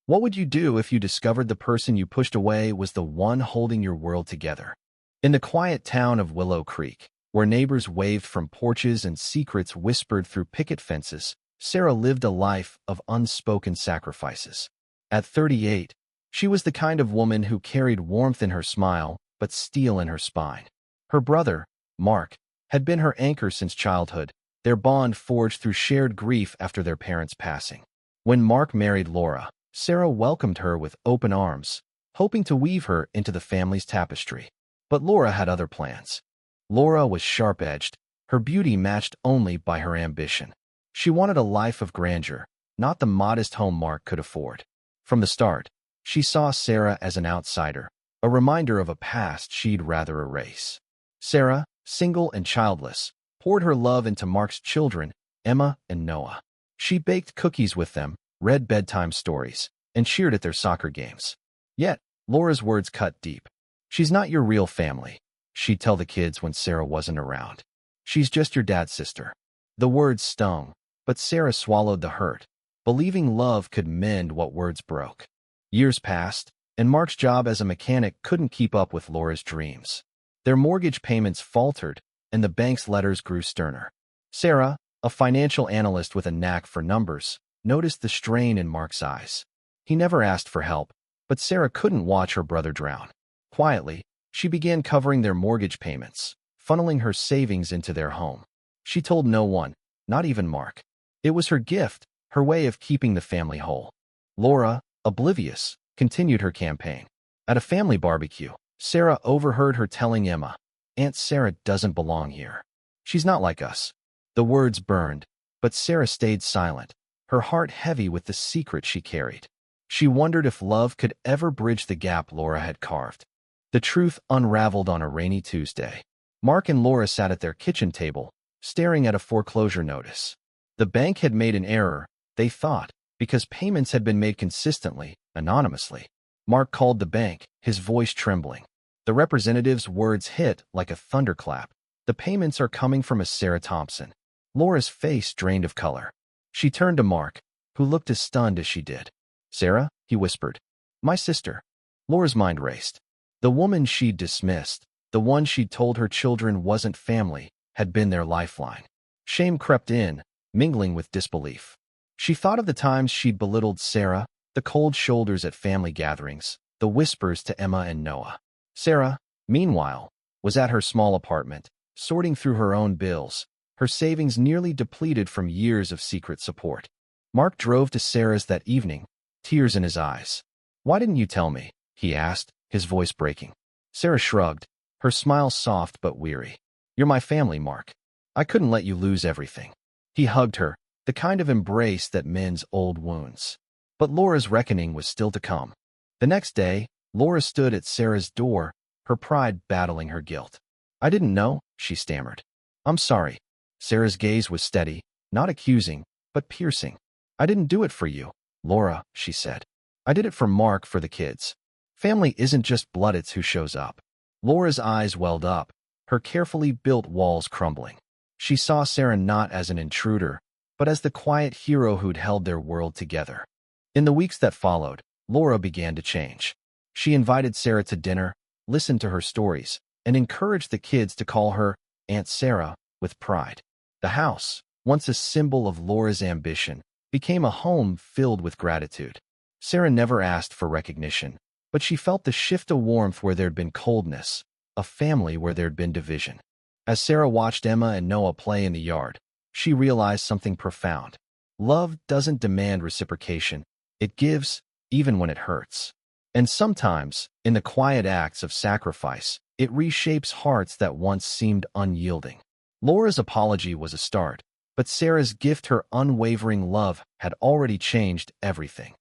What would you do if you discovered the person you pushed away was the one holding your world together? In the quiet town of Willow Creek, where neighbors waved from porches and secrets whispered through picket fences, Sarah lived a life of unspoken sacrifices. At 38, she was the kind of woman who carried warmth in her smile but steel in her spine. Her brother, Mark, had been her anchor since childhood, their bond forged through shared grief after their parents' passing. When Mark married Laura, Sarah welcomed her with open arms, hoping to weave her into the family's tapestry. But Laura had other plans. Laura was sharp-edged, her beauty matched only by her ambition. She wanted a life of grandeur, not the modest home Mark could afford. From the start, she saw Sarah as an outsider, a reminder of a past she'd rather erase. Sarah, single and childless, poured her love into Mark's children, Emma and Noah. She baked cookies with them, read bedtime stories, and cheered at their soccer games. Yet, Laura's words cut deep. "She's not your real family," she'd tell the kids when Sarah wasn't around. "She's just your dad's sister." The words stung, but Sarah swallowed the hurt, believing love could mend what words broke. Years passed, and Mark's job as a mechanic couldn't keep up with Laura's dreams. Their mortgage payments faltered, and the bank's letters grew sterner. Sarah, a financial analyst with a knack for numbers, noticed the strain in Mark's eyes. He never asked for help, but Sarah couldn't watch her brother drown. Quietly, she began covering their mortgage payments, funneling her savings into their home. She told no one, not even Mark. It was her gift, her way of keeping the family whole. Laura, oblivious, continued her campaign. At a family barbecue, Sarah overheard her telling Emma, "Aunt Sarah doesn't belong here. She's not like us." The words burned, but Sarah stayed silent, her heart heavy with the secret she carried. She wondered if love could ever bridge the gap Laura had carved. The truth unraveled on a rainy Tuesday. Mark and Laura sat at their kitchen table, staring at a foreclosure notice. The bank had made an error, they thought, because payments had been made consistently, anonymously. Mark called the bank, his voice trembling. The representative's words hit like a thunderclap. "The payments are coming from a Sarah Thompson." Laura's face drained of color. She turned to Mark, who looked as stunned as she did. "Sarah?" he whispered. "My sister." Laura's mind raced. The woman she'd dismissed, the one she'd told her children wasn't family, had been their lifeline. Shame crept in, mingling with disbelief. She thought of the times she'd belittled Sarah, the cold shoulders at family gatherings, the whispers to Emma and Noah. Sarah, meanwhile, was at her small apartment, sorting through her own bills, her savings nearly depleted from years of secret support. Mark drove to Sarah's that evening, tears in his eyes. "Why didn't you tell me?" he asked, his voice breaking. Sarah shrugged, her smile soft but weary. "You're my family, Mark. I couldn't let you lose everything." He hugged her, the kind of embrace that mends old wounds. But Laura's reckoning was still to come. The next day, Laura stood at Sarah's door, her pride battling her guilt. "I didn't know," she stammered. "I'm sorry." Sarah's gaze was steady, not accusing, but piercing. "I didn't do it for you, Laura," she said. "I did it for Mark, for the kids. Family isn't just blood, it's who shows up." Laura's eyes welled up, her carefully built walls crumbling. She saw Sarah not as an intruder, but as the quiet hero who'd held their world together. In the weeks that followed, Laura began to change. She invited Sarah to dinner, listened to her stories, and encouraged the kids to call her Aunt Sarah with pride. The house, once a symbol of Laura's ambition, became a home filled with gratitude. Sarah never asked for recognition, but she felt the shift of warmth where there'd been coldness, a family where there'd been division. As Sarah watched Emma and Noah play in the yard, she realized something profound. Love doesn't demand reciprocation. It gives, even when it hurts. And sometimes, in the quiet acts of sacrifice, it reshapes hearts that once seemed unyielding. Laura's apology was a start, but Sarah's gift, her unwavering love, had already changed everything.